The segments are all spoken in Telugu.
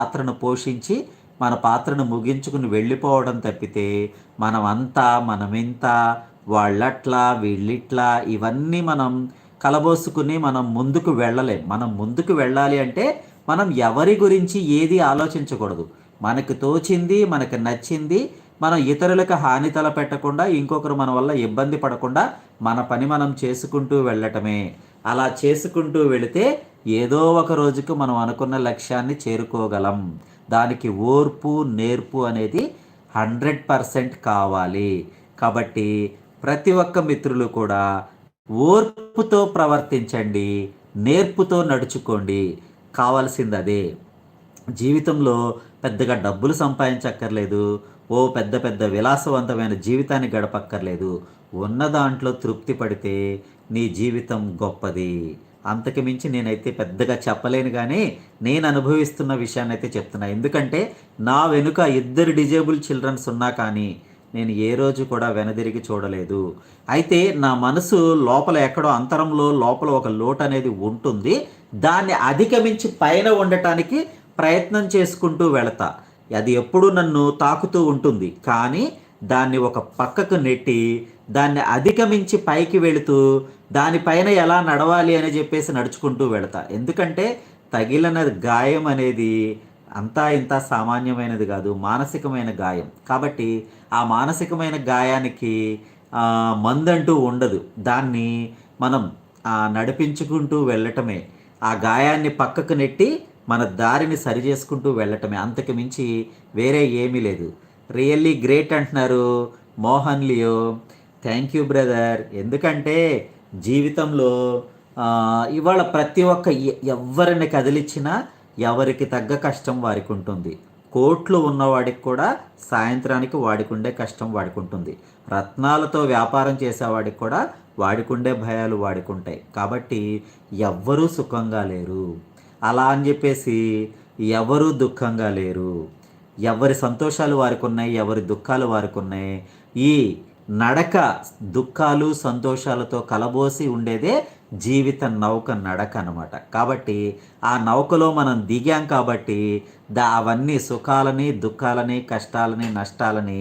పాత్రను పోషించి మన పాత్రను ముగించుకుని వెళ్ళిపోవడం తప్పితే మనమెంత, వాళ్ళట్లా వీళ్ళిట్లా ఇవన్నీ మనం కలబోసుకుని మనం ముందుకు వెళ్ళలేం. మనం ముందుకు వెళ్ళాలి అంటే మనం ఎవరి గురించి ఏది ఆలోచించకూడదు. మనకు తోచింది, మనకు నచ్చింది, మనం ఇతరులకు హాని తలపెట్టకుండా, ఇంకొకరు మన వల్ల ఇబ్బంది పడకుండా మన పని మనం చేసుకుంటూ వెళ్ళటమే. అలా చేసుకుంటూ వెళితే ఏదో ఒక రోజుకు మనం అనుకున్న లక్ష్యాన్ని చేరుకోగలం. దానికి ఓర్పు, నేర్పు అనేది 100% కావాలి. కాబట్టి ప్రతి ఒక్క మిత్రులు కూడా ఓర్పుతో ప్రవర్తించండి, నేర్పుతో నడుచుకోండి. కావాల్సింది అదే. జీవితంలో పెద్దగా డబ్బులు సంపాదించక్కర్లేదు, ఓ పెద్ద పెద్ద విలాసవంతమైన జీవితాన్ని గడపక్కర్లేదు. ఉన్న దాంట్లో తృప్తి పడితే నీ జీవితం గొప్పది. అంతకు మించి నేనైతే పెద్దగా చెప్పలేను, కానీ నేను అనుభవిస్తున్న విషయాన్ని అయితే చెప్తున్నా. ఎందుకంటే నా వెనుక ఇద్దరు డిజేబుల్ చిల్డ్రన్స్ ఉన్నా కానీ నేను ఏ రోజు కూడా వెనదిరిగి చూడలేదు. అయితే నా మనసు లోపల ఎక్కడో అంతరంలో లోపల ఒక లోటు అనేది ఉంటుంది. దాన్ని అధిగమించి పైన ఉండటానికి ప్రయత్నం చేసుకుంటూ వెళతా. అది ఎప్పుడూ నన్ను తాకుతూ ఉంటుంది, కానీ దాన్ని ఒక పక్కకు నెట్టి దాన్ని అధిగమించి పైకి వెళుతూ దానిపైన ఎలా నడవాలి అని చెప్పేసి నడుచుకుంటూ వెళతా. ఎందుకంటే తగిలిన గాయం అనేది అంతా ఇంత సామాన్యమైనది కాదు, మానసికమైన గాయం. కాబట్టి ఆ మానసికమైన గాయానికి మందంటూ ఉండదు. దాన్ని మనం నడిపించుకుంటూ వెళ్ళటమే, ఆ గాయాన్ని పక్కకు నెట్టి మన దారిని సరి చేసుకుంటూ వెళ్ళటమే. అంతకు మించి వేరే ఏమీ లేదు. రియల్లీ గ్రేట్ అంటున్నారు Mohan Leo. Thank you brother. ఎందుకంటే జీవితంలో ఇవాళ ప్రతి ఒక్క ఎవరిని కదిలిచ్చినా ఎవరికి తగ్గ కష్టం వారికి ఉంటుంది. కోట్లు ఉన్నవాడికి కూడా సాయంత్రానికి వాడికి ఉండే కష్టం వాడికి ఉంటుంది. రత్నాలతో వ్యాపారం చేసేవాడికి కూడా వాడికి ఉండే భయాలు వాడికి ఉంటాయి. కాబట్టి ఎవ్వరూ సుఖంగా లేరు. అలా అని చెప్పేసి ఎవరూ దుఃఖంగా లేరు. ఎవరి సంతోషాలు వారికి ఉన్నాయి, ఎవరి దుఃఖాలు వారికి ఉన్నాయి. ఈ నడక దుఃఖాలు సంతోషాలతో కలబోసి ఉండేదే జీవిత నౌక నడక అనమాట. కాబట్టి ఆ నౌకలో మనం దిగాం కాబట్టి అవన్నీ సుఖాలని, దుఃఖాలని, కష్టాలని, నష్టాలని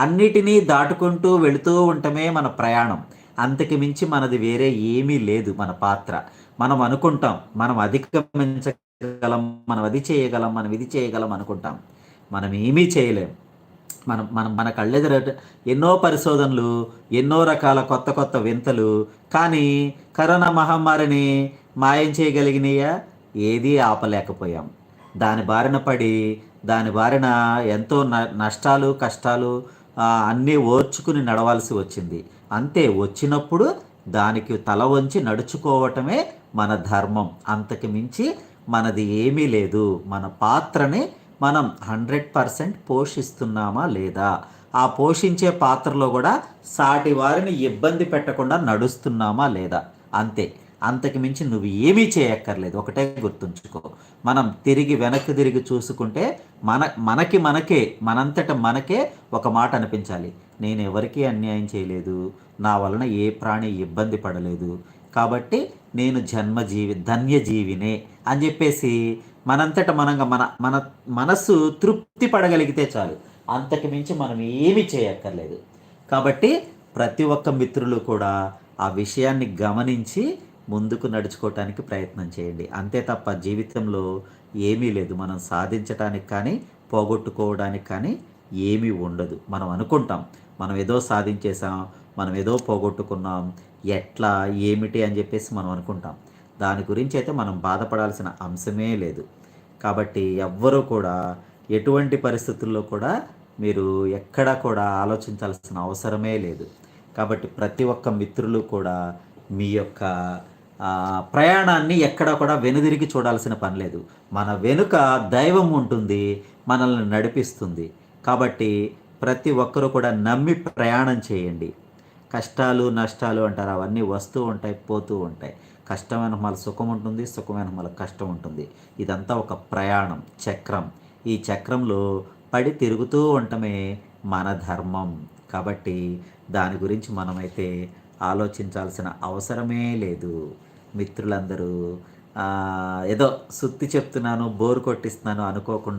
అన్నిటినీ దాటుకుంటూ వెళుతూ ఉండటమే మన ప్రయాణం. అంతకు మించి మనది వేరే ఏమీ లేదు. మన పాత్ర మనం అనుకుంటాం, మనం అధిగమించగలం, మనం అది చేయగలం, మనం ఇది చేయగలం అనుకుంటాం. మనం ఏమీ చేయలేం. మనం మనం మన కళ్ళెదుర ఎన్నో పరిశోధనలు, ఎన్నో రకాల కొత్త కొత్త వింతలు, కానీ కరోనా మహమ్మారిని మాయం చేయగలిగినాయా? ఏదీ ఆపలేకపోయాం. దాని బారిన పడి దాని బారిన ఎంతో నష్టాలు, కష్టాలు అన్నీ ఓర్చుకుని నడవాల్సి వచ్చింది. అంతే, వచ్చినప్పుడు దానికి తల వంచి నడుచుకోవటమే మన ధర్మం. అంతకు మించి మనది ఏమీ లేదు. మన పాత్రని మనం 100% పోషిస్తున్నామా లేదా? ఆ పోషించే పాత్రలో కూడా సాటి వారిని ఇబ్బంది పెట్టకుండా నడుస్తున్నామా లేదా? అంతే. అంతకు మించి నువ్వు ఏమీ చేయక్కర్లేదు. ఒకటే గుర్తుంచుకో, మనం వెనక్కి తిరిగి చూసుకుంటే మనంతట మనకే ఒక మాట అనిపించాలి, నేను ఎవరికీ అన్యాయం చేయలేదు, నా వలన ఏ ప్రాణి ఇబ్బంది పడలేదు, కాబట్టి నేను ధన్యజీవినే అని చెప్పేసి మనంతట మనంగా మన మన మనస్సు తృప్తి పడగలిగితే చాలు. అంతకు మించి మనం ఏమీ చేయక్కర్లేదు. కాబట్టి ప్రతి ఒక్క మిత్రులు కూడా ఆ విషయాన్ని గమనించి ముందుకు నడుచుకోవటానికి ప్రయత్నం చేయండి. అంతే తప్ప జీవితంలో ఏమీ లేదు. మనం సాధించటానికి కానీ పోగొట్టుకోవడానికి కానీ ఏమీ ఉండదు. మనం అనుకుంటాం మనం ఏదో సాధించేసాం, మనం ఏదో పోగొట్టుకున్నాం, ఎట్లా ఏమిటి అని చెప్పేసి మనం అనుకుంటాం. దాని గురించి అయితే మనం బాధపడాల్సిన అంశమే లేదు. కాబట్టి ఎవ్వరూ కూడా ఎటువంటి పరిస్థితుల్లో కూడా మీరు ఎక్కడా కూడా ఆలోచించాల్సిన అవసరమే లేదు. కాబట్టి ప్రతి ఒక్క మిత్రులు కూడా మీ యొక్క ప్రయాణాన్ని ఎక్కడా కూడా వెనుదిరిగి చూడాల్సిన పని లేదు. మన వెనుక దైవం ఉంటుంది, మనల్ని నడిపిస్తుంది. కాబట్టి ప్రతి ఒక్కరూ కూడా నమ్మి ప్రయాణం చేయండి. కష్టాలు నష్టాలు అంటారు, అవన్నీ వస్తూ ఉంటాయి, పోతూ ఉంటాయి. కష్టమైన మళ్ళీ సుఖం ఉంటుంది, సుఖమైన మళ్ళీ కష్టం ఉంటుంది. ఇదంతా ఒక ప్రయాణం, చక్రం. ఈ చక్రంలో పడి తిరుగుతూ ఉండటమే మన ధర్మం. కాబట్టి దాని గురించి మనమైతే ఆలోచించాల్సిన అవసరమే లేదు. మిత్రులందరూ ఏదో సుత్తి చెప్తున్నాను, బోరు కొట్టిస్తున్నాను అనుకోకుండా